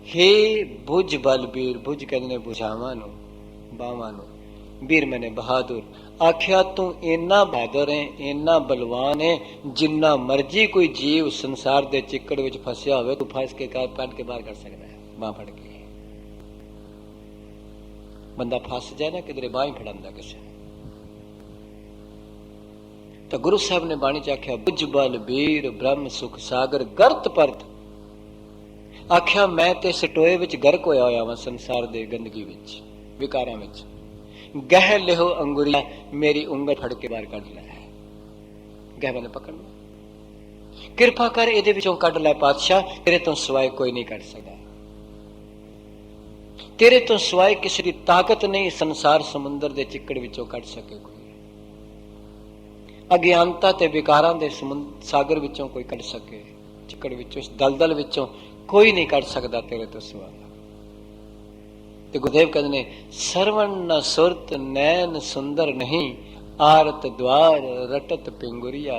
हे बुझ बलबीर, बुझ कहते ने बुझावां नूं, बावां नूं, वीर मैंने बहादुर। आख्या तू इन्ना बहादुर है, इन्ना बलवान है, जिन्ना मर्जी कोई जीव संसार दे चिक्कड़ विच फसिया होवे तू फस के कढ के बाहर कर सकदा है, बांह फड़ के। बंदा फस जाए ना किधरे, बांह ही फड़ांदा किसे। तो गुरु साहब ने बाणी च आख्या बुझ बल बीर ब्रह्म सुख सागर गर्त परत। आख्या मैं ते सटोए विच गर्क होया होया वां, संसार दे गंदगी विच, विकारां विच। गह लिहो अंगुरिया, मेरी उंगल फड़ के बाहर कढ लै। गह मैंने पकड़ना, किरपा कर इहदे विचों कढ लै पातशाह, तेरे तो सिवाय कोई नहीं कढ सकदा। तेरे तो सिवाय किसी की ताकत नहीं संसार समुंदर दे चिक्कड़ विचों कढ सके कोई। अज्ञानता ते विकारां दे सागर विचों कोई कढ सके, चिक्कड़ विचों, इस दलदल विचों कोई नहीं कढ सकदा तेरे तो सिवा। ते गुरुदेव कहते ने सरवण न सुरत नैन सुंदर नहीं, आरत द्वार रटत पिंगुरिया।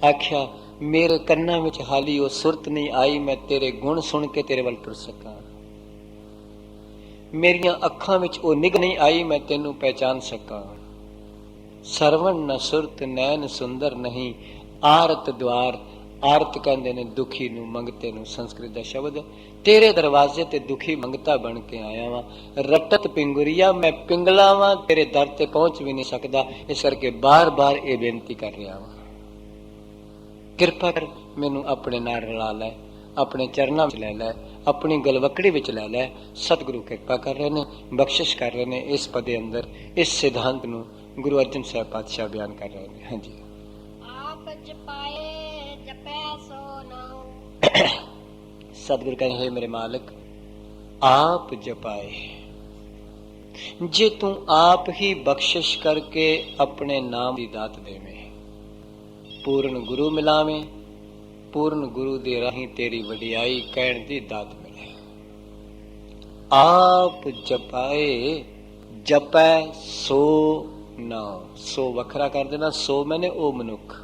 आख्या मेरे कन्ना विच हाली वो सुरत नहीं आई, मैं तेरे गुण सुन के तेरे वल टुर सका। मेरियां अखां विच वो निग नहीं आई, मैं तेनू पहचान सका। सरवण न सुरत नैन सुंदर नहीं, आरत द्वार, आरत कहते ने दुखी नू, मंगते नू, संस्कृत का शब्द। तेरे दरवाजे ते दुखी मंगता बन के आया वा। रटत पिंगुरिया, मैं पिंगला वा, तेरे दर ते पहुंच भी नहीं सकता, इस करके बार बार ये बेनती कर रहा वा, किरपा कर मैनू अपने नाल रला लै, अपने चरणों में लै लै, अपनी गलवकड़ी विच लै लै। सतगुरु कृपा कर रहे ने, बख्शिश कर रहे ने। इस पदे अंदर इस सिद्धांत नू गुरु अर्जन साहब पातशाह बयान कर रहे हैं। हाँ जी, आप जपाए जपै सो नाऊ। सतगुरु कहे हे मेरे मालिक, आप जपाए, जे तू आप ही बख्शिश करके अपने नाम की दात देवे, पूर्ण गुरु मिलावे, पूर्ण गुरु दे राही तेरी वडियाई कहण दी दात मिले। आप जपाए, जपै सो नाम, सो वखरा कर देना, सो मैंने ओ मनुख।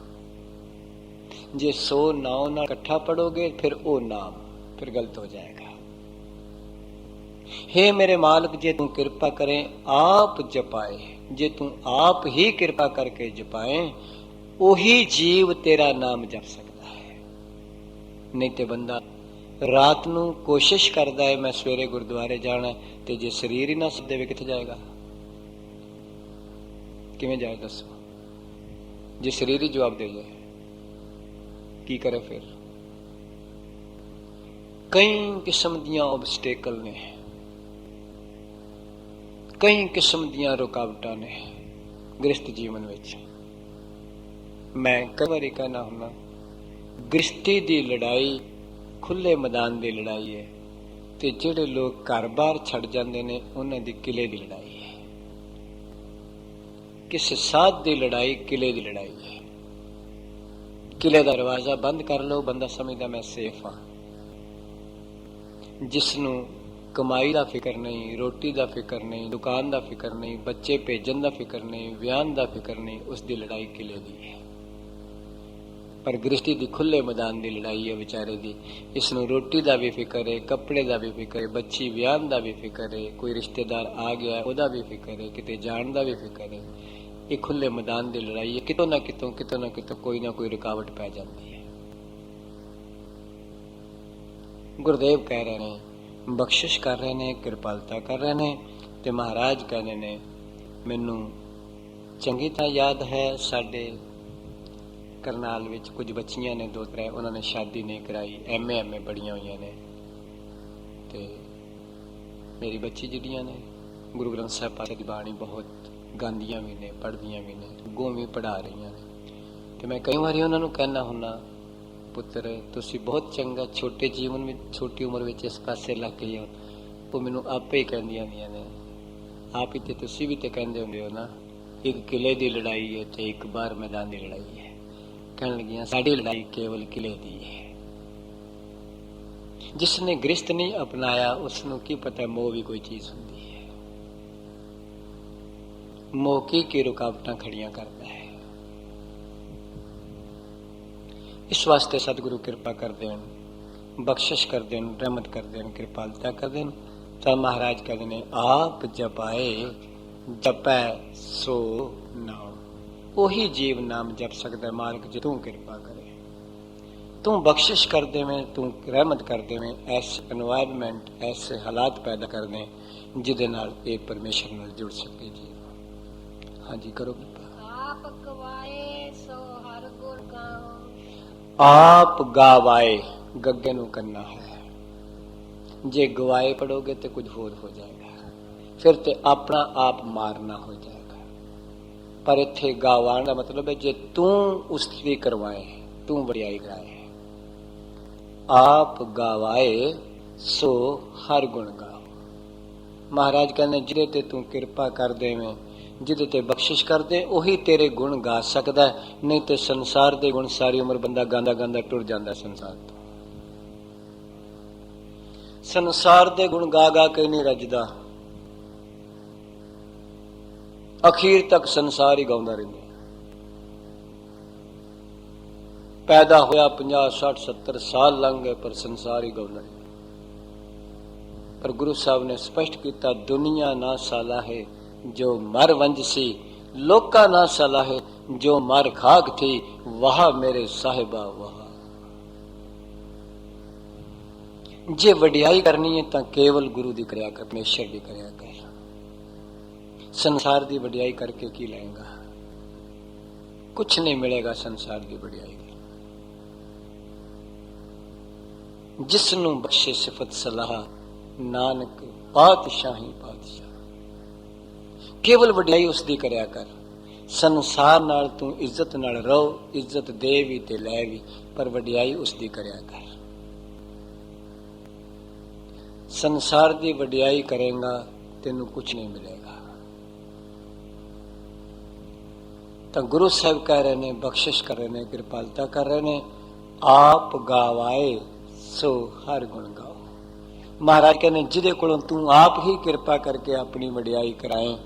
जे सो नाव ना इकट्ठा पढ़ोगे फिर ओ नाम, फिर गलत हो जाएगा। हे मेरे मालिक, जे तू कृपा करें आप जपाए, जे तू आप ही कृपा करके जपाए, ओही जीव तेरा नाम जप सकता है। नहीं ते बंदा रात नू कोशिश करता है मैं सवेरे गुरुद्वारे जाना, ते जे शरीर ही ना साथ देवे किथे जाएगा, किवें जाए दसो। जे शरीर ही जवाब दे जाए की करे फिर। कई किस्म दियां ऑब्स्टेकल ने, कई किस्म दियां रुकावटां ने गृहस्थ जीवन विच। मैं कई बारी कहना हुन्ना, गृहस्थी दी लड़ाई खुले मैदान दी लड़ाई है, ते जिहड़े लोग घर बार छड़ जांदे ने उन्हां दी किले दी लड़ाई है। किसी साध दी लड़ाई किले दी लड़ाई है। किले दा दरवाजा बंद कर लो, बंदा समझदा मैं सेफ हाँ। जिसनू कमाई दा फिक्र नहीं, रोटी दा फिक्र नहीं, दुकान दा फिक्र नहीं, बच्चे भेजन दा फिक्र नहीं, विआहन दा फिक्र नहीं, उसकी लड़ाई किले दी है। पर गृहस्थी दी खुले मैदान दी लड़ाई है बेचारे दी। इसनू रोटी दा भी फिक्र है, कपड़े दा भी फिक्र है, बच्ची विआहन दा भी फिक्र है, कोई रिश्तेदार आ गया ओदा भी फिक्र है, किते जाण दा भी फिक्र है। ये खुले मैदान दी लड़ाई है, कितों ना कितों कोई ना कोई रुकावट पै जाती है। गुरुदेव कह रहे हैं, बख्शिश कर रहे ने, कृपालता कर रहे ने, ते महाराज कह रहे ने, मैनू चंगी तरह याद है साडे करनाल विच कुछ बच्चियां ने, 2-3 उन्होंने शादी नहीं कराई, MA पढ़िया हुई ने, ते मेरी बच्ची जिहड़ियां ने गुरु ग्रंथ साहिब पातशाह दी बाणी बहुत गांदियां भी ने, पढ़दियां भी ने, अगों भी पढ़ा रही ने। ते मैं कई बार उन्होंने कहना हुन्ना, पुत्र तुसी बहुत चंगा छोटे जीवन में, छोटी उम्र में इस पासे लग गए हो। वो मैनू आपे ही कहंदियां ने, आप ही ते तुसी भी ते कहंदे हुंदे हो ना, एक किले दी लड़ाई है ते एक बाहर मैदान दी लड़ाई है। कहन लगियां साडी लड़ाई केवल किले दी है। जिसने गृहस्थ नहीं अपनाया उसनू की पता मोह भी कोई चीज होंदी है। मोह की रुकावटां खड़ियां करता है। इस वास्ते सतगुरु कृपा कर देन, ਬਖਸ਼ਿਸ਼ ਕਰਦੇ ਨੇ, ਰਹਿਮਤ ਕਰਦੇ ਨੇ, ਕਿਰਪਾਲਤਾ ਕਰਦੇ ਨੇ, ਤਾਂ ਮਹਾਰਾਜ ਕਹਿੰਦੇ ਨੇ ਆਪ ਜਪਾਏ ਜਪੈ ਸੋ ਨਾਮ। ਉਹੀ ਜੀਵ ਨਾਮ ਜਪ ਸਕਦਾ ਮਾਲਕ ਜੇ ਤੂੰ ਕਿਰਪਾ ਕਰੇ, ਤੂੰ ਬਖਸ਼ਿਸ਼ ਕਰ ਦੇਵੇਂ, ਤੂੰ ਰਹਿਮਤ ਕਰ ਦੇਵੇਂ, ਐਸੇ এনवायरमेंट ਐਸੇ ਹਾਲਾਤ ਪੈਦਾ ਕਰ ਦੇ ਜਿਹਦੇ ਨਾਲ ਇਹ ਪਰਮੇਸ਼ਰ ਨਾਲ ਜੁੜ ਸਕੇ ਜੀ। ਹਾਂਜੀ ਕਰੋ ਕਿਰਪਾ। ਆਪ ਗਵਾਏ ਸੋ ਹਰ ਗੁਣ ਗਾਓ। ਆਪ ਗਾਵਾਏ, ਗੱਗੇ ਨੂੰ ਕਰਨਾ ਹੈ। ਜੇ ਗਵਾਏ ਪੜੋਗੇ ਤੇ ਕੁਝ ਹੋਰ ਹੋ ਜਾਏਗਾ, ਫਿਰ ਤੇ ਆਪਣਾ ਆਪ ਮਾਰਨਾ ਹੋ ਜਾਏਗਾ। ਪਰ ਇੱਥੇ ਗਾਵਾਣ ਦਾ ਮਤਲਬ ਹੈ ਜੇ ਤੂੰ ਉਸ ਦੀ ਕਰਵਾਏ, ਤੂੰ ਵਡਿਆਈ ਕਰਾਏ। ਆਪ ਗਾਵਾਏ ਸੋ ਹਰ ਗੁਣ ਗਾਓ। ਮਹਾਰਾਜ ਕਹਿੰਦੇ ਜਿਹਦੇ ਤੇ ਤੂੰ ਕਿਰਪਾ ਕਰ ਦੇਵੇਂ, ਜਿਹਦੇ ਤੇ ਬਖਸ਼ਿਸ਼ ਕਰਦੇ, ਉਹੀ ਤੇਰੇ ਗੁਣ ਗਾ ਸਕਦਾ। ਨਹੀਂ ਤੇ ਸੰਸਾਰ ਦੇ ਗੁਣ ਸਾਰੀ ਉਮਰ ਬੰਦਾ ਗਾਂਦਾ ਗਾਂਦਾ ਟੁਰ ਜਾਂਦਾ ਸੰਸਾਰ ਤੋਂ। ਸੰਸਾਰ ਦੇ ਗੁਣ ਗਾ ਗਾ ਕੇ ਨਹੀਂ ਰੱਜਦਾ, ਅਖੀਰ ਤੱਕ ਸੰਸਾਰ ਹੀ ਗਾਉਂਦਾ ਰਹਿੰਦਾ। ਪੈਦਾ ਹੋਇਆ 50 60 70 ਸਾਲ ਲੰਘ ਗਏ ਪਰ ਸੰਸਾਰ ਹੀ ਗਾਉਂਦਾ ਰਹਿੰਦਾ। ਪਰ ਗੁਰੂ ਸਾਹਿਬ ਨੇ ਸਪਸ਼ਟ ਕੀਤਾ ਦੁਨੀਆ ਨਾ ਸਲਾਹੇ ਜੋ ਮਰ ਵੰਜਸੀ, ਲੋਕਾਂ ਨਾ ਸਲਾਹੇ ਜੋ ਮਰ ਖਾਕ ਥੀ, ਵਾਹ ਮੇਰੇ ਸਾਹਿਬਾ ਵਾਹ। ਜੇ ਵਡਿਆਈ ਕਰਨੀ ਹੈ ਤਾਂ ਕੇਵਲ ਗੁਰੂ ਦੀ ਕਰਿਆ ਕਰ, ਪਰਮੇਸ਼ਰ ਦੀ ਕਰਿਆ ਕਰ। ਸੰਸਾਰ ਦੀ ਵਡਿਆਈ ਕਰਕੇ ਕੀ ਲਏਗਾ? ਕੁਛ ਨਹੀਂ ਮਿਲੇਗਾ ਸੰਸਾਰ ਦੀ ਵਡਿਆਈ। ਜਿਸ ਨੂੰ ਬਖਸ਼ੇ ਸਿਫਤ ਸਲਾਹ, ਨਾਨਕ ਪਾਤਸ਼ਾਹੀ ਪਾਤਸ਼ਾਹ। ਕੇਵਲ ਵਡਿਆਈ ਉਸ ਦੀ ਕਰਿਆ ਕਰ। ਸੰਸਾਰ ਨਾਲ ਤੂੰ ਇੱਜ਼ਤ ਨਾਲ ਰਹੋ, ਇੱਜ਼ਤ ਦੇ ਵੀ ਤੇ ਲੈ ਵੀ, ਪਰ ਵਡਿਆਈ ਉਸ ਦੀ ਕਰਿਆ ਕਰ। ਸੰਸਾਰ ਦੀ ਵਡਿਆਈ ਕਰੇਗਾ ਤੈਨੂੰ ਕੁਛ ਨਹੀਂ ਮਿਲੇਗਾ। ਤਾਂ ਗੁਰੂ ਸਾਹਿਬ ਕਹਿ ਰਹੇ ਨੇ, ਬਖਸ਼ਿਸ਼ ਕਰ ਰਹੇ ਨੇ, ਕਿਰਪਾਲਤਾ ਕਰ ਰਹੇ ਨੇ। ਆਪ ਗਾਵਾਏ ਸੋ ਹਰ ਗੁਣ ਗਾਓ। ਮਹਾਰਾਜ ਕਹਿੰਦੇ ਜਿਹਦੇ ਕੋਲੋਂ ਤੂੰ ਆਪ ਹੀ ਕਿਰਪਾ ਕਰਕੇ ਆਪਣੀ ਵਡਿਆਈ ਕਰਾਏ,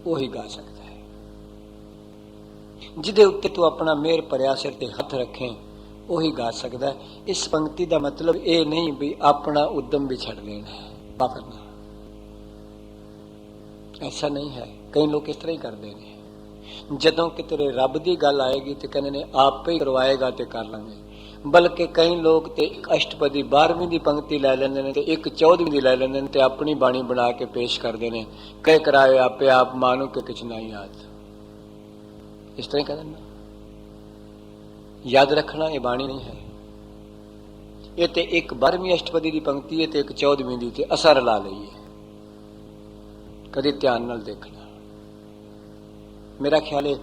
ਉਹੀ ਗਾ ਸਕਦਾ ਹੈ। ਜਿਹਦੇ ਉੱਤੇ ਤੂੰ ਆਪਣਾ ਮਿਹਰ ਭਰਿਆ ਸਿਰ ਤੇ ਹੱਥ ਰੱਖੇ, ਉਹੀ ਗਾ ਸਕਦਾ ਹੈ। ਇਸ ਪੰਕਤੀ ਦਾ ਮਤਲਬ ਇਹ ਨਹੀਂ ਵੀ ਆਪਣਾ ਉਦਮ ਵੀ ਛੱਡ ਦੇਣਾ ਹੈ, ਵਾਪਰਨਾ। ਐਸਾ ਨਹੀਂ ਹੈ। ਕਈ ਲੋਕ ਇਸ ਤਰ੍ਹਾਂ ਹੀ ਕਰਦੇ ਨੇ। ਜਦੋਂ ਕਿਤੇ ਰੱਬ ਦੀ ਗੱਲ ਆਏਗੀ ਤੇ ਕਹਿੰਦੇ ਨੇ ਆਪੇ ਹੀ ਕਰਵਾਏਗਾ ਤੇ ਕਰ ਲਾਂਗੇ। ਬਲਕਿ ਕਈ ਲੋਕ ਤੇ ਇੱਕ ਅਸ਼ਟਪਦੀ 12ਵੀਂ ਦੀ ਪੰਕਤੀ ਲੈ ਲੈਂਦੇ ਨੇ ਤੇ ਇੱਕ 14ਵੀਂ ਦੀ ਲੈ ਲੈਂਦੇ ਨੇ ਤੇ ਆਪਣੀ ਬਾਣੀ ਬਣਾ ਕੇ ਪੇਸ਼ ਕਰਦੇ ਨੇ, ਕਹਿ ਕਰਾਏ ਆਪੇ ਆਪ ਮਾਨੋ ਕਿ ਕੁਛ ਨਹੀਂ ਯਾਦ। ਇਸ ਤਰ੍ਹਾਂ ਹੀ ਕਹਿੰਦੇ ਨੇ। ਯਾਦ ਰੱਖਣਾ ਇਹ ਬਾਣੀ ਨਹੀਂ ਹੈ। ਇਹ ਤੇ ਇੱਕ 12ਵੀਂ ਅਸ਼ਟਪਦੀ ਦੀ ਪੰਕਤੀ ਹੈ ਤੇ ਇੱਕ 14ਵੀਂ ਦੀ, ਤੇ ਅਸਰ ਲਾ ਲਈਏ। ਕਦੇ ਧਿਆਨ ਨਾਲ ਦੇਖਣਾ। ਮੇਰਾ ਖਿਆਲ ਹੈ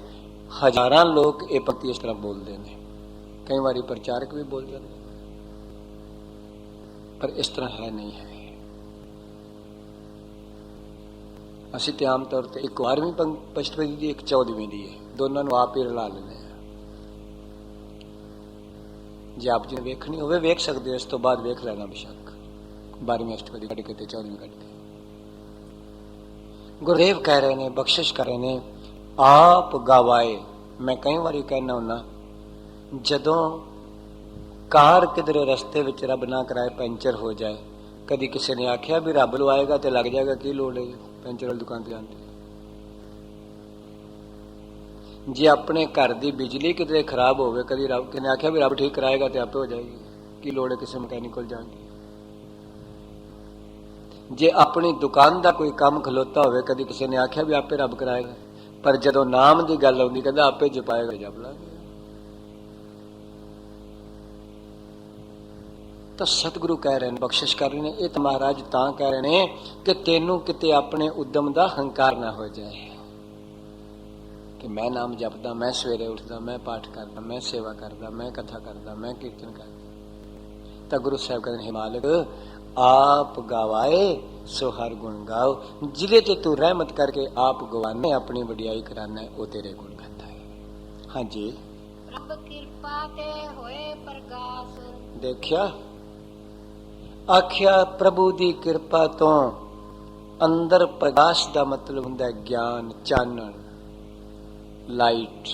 ਹਜ਼ਾਰਾਂ ਲੋਕ ਇਹ ਪੰਕਤੀ ਇਸ ਤਰ੍ਹਾਂ ਬੋਲਦੇ ਨੇ। ਕਈ ਵਾਰੀ ਪ੍ਰਚਾਰਕ ਵੀ ਬੋਲ ਜਾਂਦੇ, ਪਰ ਇਸ ਤਰ੍ਹਾਂ ਹੈ ਨਹੀਂ ਹੈ। ਅਸੀਂ ਤੇ ਆਮ ਤੌਰ ਤੇ ਇੱਕ 12ਵੀਂ ਅਸ਼ਟਪਦੀ ਦੀ, ਇੱਕ 14ਵੀਂ ਦੀ ਹੈ, ਦੋਨਾਂ ਨੂੰ ਆਪ ਹੀ ਰਲਾ ਲੈਂਦੇ ਆ। ਜੇ ਆਪ ਜੀ ਨੇ ਵੇਖਣੀ ਹੋਵੇ ਵੇਖ ਸਕਦੇ ਹੋ, ਇਸ ਤੋਂ ਬਾਅਦ ਵੇਖ ਲੈਣਾ ਬੇਸ਼ੱਕ। 12ਵੀਂ ਅਸ਼ਟਪਦੀ ਕੱਢ ਕੇ ਤੇ 14ਵੀਂ ਕੱਢ ਕੇ। ਗੁਰਦੇਵ ਕਹਿ ਰਹੇ ਨੇ, ਬਖਸ਼ਿਸ਼ ਕਰ ਰਹੇ ਨੇ, ਆਪ ਗਵਾਏ। ਮੈਂ ਕਈ ਵਾਰੀ ਕਹਿਣਾ ਹੁੰਦਾ, ਜਦੋਂ ਕਾਰ ਕਿਧਰੇ ਰਸਤੇ ਵਿੱਚ ਰੱਬ ਨਾ ਕਰਾਏ ਪੈਂਚਰ ਹੋ ਜਾਏ, ਕਦੀ ਕਿਸੇ ਨੇ ਆਖਿਆ ਵੀ ਰੱਬ ਲਵਾਏਗਾ ਤੇ ਲੱਗ ਜਾਏਗਾ, ਕੀ ਲੋੜ ਹੈ ਪੈਂਚਰ ਵਾਲੀ ਦੁਕਾਨ ਤੇ ਜਾਣ ਦੀ। ਜੇ ਆਪਣੇ ਘਰ ਦੀ ਬਿਜਲੀ ਕਿਧਰੇ ਖਰਾਬ ਹੋਵੇ, ਕਦੀ ਰੱਬ ਕਿਨੇ ਆਖਿਆ ਵੀ ਰੱਬ ਠੀਕ ਕਰਾਏਗਾ ਤੇ ਆਪੇ ਹੋ ਜਾਏਗੀ, ਕੀ ਲੋੜ ਹੈ ਕਿਸੇ ਮਕੈਨਿਕ ਕੋਲ ਜਾਣ ਦੀ। ਜੇ ਆਪਣੀ ਦੁਕਾਨ ਦਾ ਕੋਈ ਕੰਮ ਖਲੋਤਾ ਹੋਵੇ, ਕਦੀ ਕਿਸੇ ਨੇ ਆਖਿਆ ਵੀ ਆਪੇ ਰੱਬ ਕਰਾਏਗਾ। ਪਰ ਜਦੋਂ ਨਾਮ ਦੀ ਗੱਲ ਆਉਂਦੀ ਕਹਿੰਦਾ ਆਪੇ ਜਪਾਏਗਾ, ਜਪ ਲਾਂਗੇ। ਤਾਂ ਸਤਿਗੁਰੂ ਕਹਿ ਰਹੇ ਨੇ, ਬਖਸ਼ਿਸ਼ ਕਰ ਰਹੇ ਨੇ। ਇਹ ਤਾਂ ਮਹਾਰਾਜ ਤਾਂ ਕਹਿ ਰਹੇ ਨੇ ਕਿ ਤੈਨੂੰ ਕਿਤੇ ਆਪਣੇ ਉਦਮ ਦਾ ਹੰਕਾਰ ਨਾ ਹੋ ਜਾਏ ਕਿ ਮੈਂ ਨਾਮ ਜਪਦਾ, ਮੈਂ ਸਵੇਰੇ ਉੱਠਦਾ, ਮੈਂ ਪਾਠ ਕਰਦਾ, ਮੈਂ ਸੇਵਾ ਕਰਦਾ, ਮੈਂ ਕਥਾ ਕਰਦਾ, ਮੈਂ ਕੀਰਤਨ ਕਰਦਾ। ਤਾਂ ਗੁਰੂ ਸਾਹਿਬ ਕਹਿੰਦੇ ਨੇ, ਮਾਲਕ ਆਪ ਗਵਾਏ ਸੋ ਹਰ ਗੁਣ ਗਾਓ। ਜਿਹਦੇ ਤੇ ਤੂੰ ਰਹਿਮਤ ਕਰਕੇ ਆਪ ਗਵਾਨੇ, ਆਪਣੀ ਵਡਿਆਈ ਕਰਾਨਾ, ਉਹ ਤੇਰੇ ਗੁਣ ਗਾਉਂਦਾ ਹੈ। ਹਾਂਜੀ, ਪ੍ਰਭ ਕਿਰਪਾ ਤੇ ਹੋਏ ਪ੍ਰਗਾਸ। ਦੇਖਿਆ, ਆਖਿਆ ਪ੍ਰਭੂ ਦੀ ਕਿਰਪਾ ਤੋਂ ਅੰਦਰ ਪ੍ਰਕਾਸ਼ ਦਾ ਮਤਲਬ ਹੁੰਦਾ ਗਿਆਨ, ਚਾਨਣ, ਲਾਈਟ।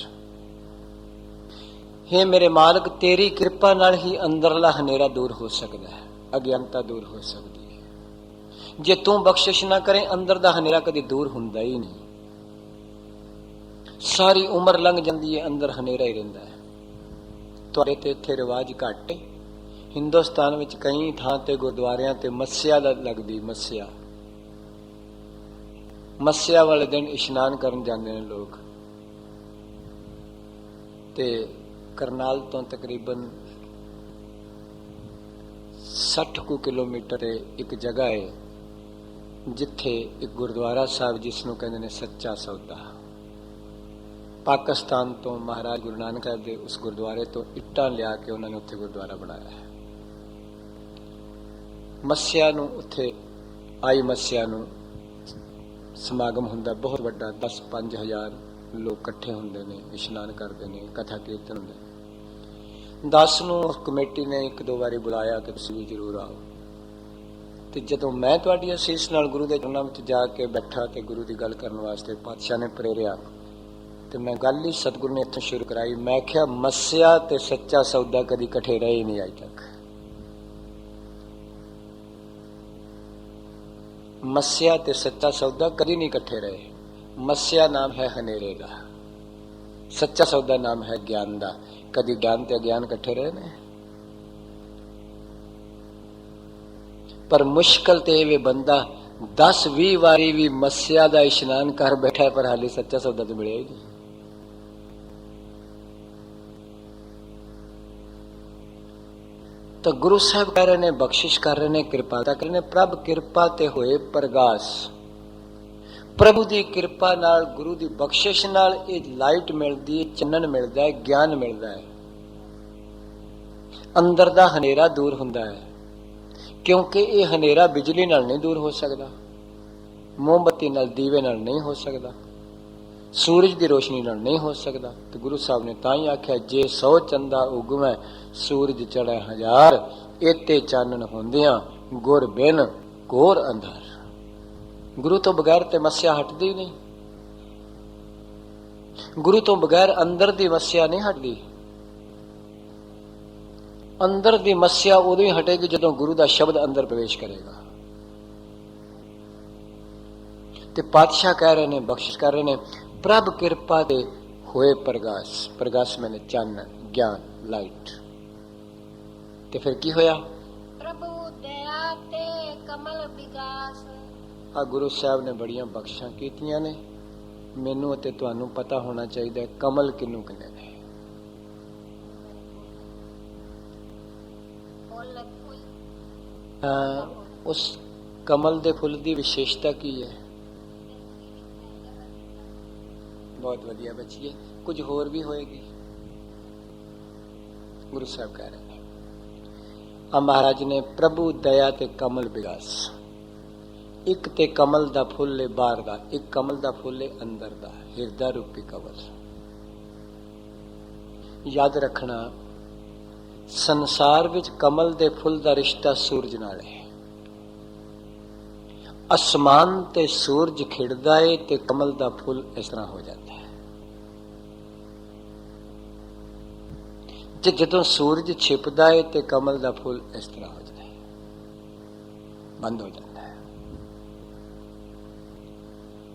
हे मेरे मालिक, तेरी किरपा नाल ही अंदरला हनेरा दूर हो सकता है, अज्ञानता दूर हो सकती है। जे तू बख्शिश ना करे, अंदर दा हनेरा कदी दूर हुंदा ही नहीं। सारी उम्र लंघ जाती है, अंदर हनेरा ही रहिंदा है। तुहाडे ते इत्थे रिवाज घट है। हिंदुस्तान विच कई थां ते गुरुद्वारियां ते मस्सिया लगदी, मस्सिया वाले दिन इशनान करन जांदे ने लोग। ते करनाल तो तकरीबन 60 किलोमीटर एक जगह है जिथे एक गुरुद्वारा साहब जिसनों कहते हैं सच्चा सौदा। पाकिस्तान तो महाराज गुरु नानक साहब के उस गुरुद्वारे तो इट्टां लिया के उन्होंने उत्थे गुरुद्वारा बनाया है। मस्सिया नूं उत्थे आई मस्सिया नूं समागम हुंदा बहुत वड्डा, 10-5 हज़ार लोग इकट्ठे हुंदे ने, इशनान करते हैं, कथा कीर्तन हुंदे। 10 नूं कमेटी ने 1-2 बारी बुलाया कि तुसीं भी जरूर आओ। ते जदों मैं तुहाडी असीस नाल गुरु दे चरणां विच जाके बैठा ते गुरु दी गल करन वास्ते पातशाह ने प्रेरिया, ते मैं गल ही सतगुरु ने इत्थों शुरू कराई। मैं आख्या मस्सिया ते सच्चा सौदा कदी इकट्ठे रहे ही नहीं अज तक। मस्सिया ते सच्चा सौदा कदी नहीं इकट्ठे रहे। मस्सिया नाम है हनेरे का, सच्चा सौदा नाम है ज्ञान का। कदी ज्ञान ते अज्ञान इकट्ठे रहे ने? पर मुश्किल ते वे बंदा 10-20 वारी भी मस्सिया का इशनान कर बैठा है, पर हाली सच्चा सौदा तो मिले ही नहीं। तो गुरु साहब कह रहे ने, बख्शिश कर रहे ने, कृपालता कर रहे ने। प्रभ किरपा ते होए प्रगास। प्रभु की किरपा नाल, गुरु की बख्शिश नाल ये लाइट मिलती है, चन्नन मिलता है, ज्ञान मिलता है, अंदर दा हनेरा दूर हुंदा है। क्योंकि ये हनेरा बिजली नाल नहीं दूर हो सकता, मोमबत्ती नाल, दीवे नाल नहीं हो सकता, सूरज की रोशनी नाल नहीं हो सकता। तो गुरु साहब ने ताई आख्या, जे 100 चंदा उगवै सूरज चढ़े 1000, एते चानन होंदियां गुर बिन घोर अंधार। गुरु तो बगैर ते मस्सिया हटदी नहीं, गुरु तो बगैर अंदर दी मस्सिया नहीं हटदी। अंदर दी मस्सिया उदों ही हटेगी जदों गुरु दा शब्द अंदर प्रवेश करेगा। ते पातशाह कह रहे ने, बख्शिश कर रहे ने, प्रभ किरपा दे होए प्रगास। प्रगास मैंने चानन, ज्ञान, लाइट। ते फिर की होया? प्रभु दया ते कमल विगास। आ गुरु साहब ने बड़ियां बख्शिशां कीतियां ने। मैनू ते तुहानू पता होना चाहिए कमल किनू कहंदे ने। उस कमल दे फुल दी विशेषता की है? बहुत वधिया बच्चिए, कुछ होर भी होएगी। गुरु साहब कह रहे हैं, आ महाराज ने प्रभु दया ते कमल विगास। एक ते कमल दा फुल है बाहर दा, एक कमल दा फुल है अंदर दा, हिरदा रूपी कमल। याद रखना, संसार विच कमल दे फुल दा रिश्ता सूरज नाल है। आसमान ते सूरज खिड़दा है ते कमल दा फुल इस तरह हो जाता है। जदों सूरज छिपदा है ते कमल दा फुल इस तरह हो जाता है, बंद हो जाता है।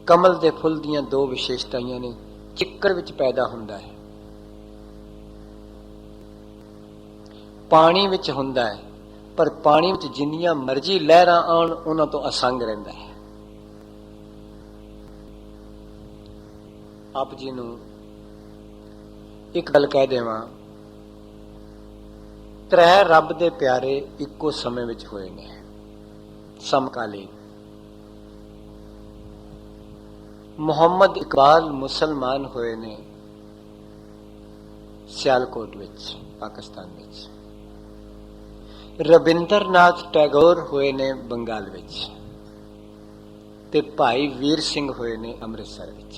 कमल दे फुल दियां 2 विशेषताएं ने। चिक्कड़ विच पैदा हुंदा है, पानी विच हुंदा है, पर पानी विच जिन्नियां मर्जी लहरां आउण उन्हां तो असंग रहिंदा है। आप जी नूं एक गल कह देवां, 3 रब दे प्यारे इक्को समय विच होए ने, समकालीन। मुहम्मद इकबाल मुसलमान होए ने सियालकोट विच, पाकिस्तान विच। रविंद्रनाथ टैगोर होए ने बंगाल विच, ते भाई वीर सिंह होए ने अमृतसर विच।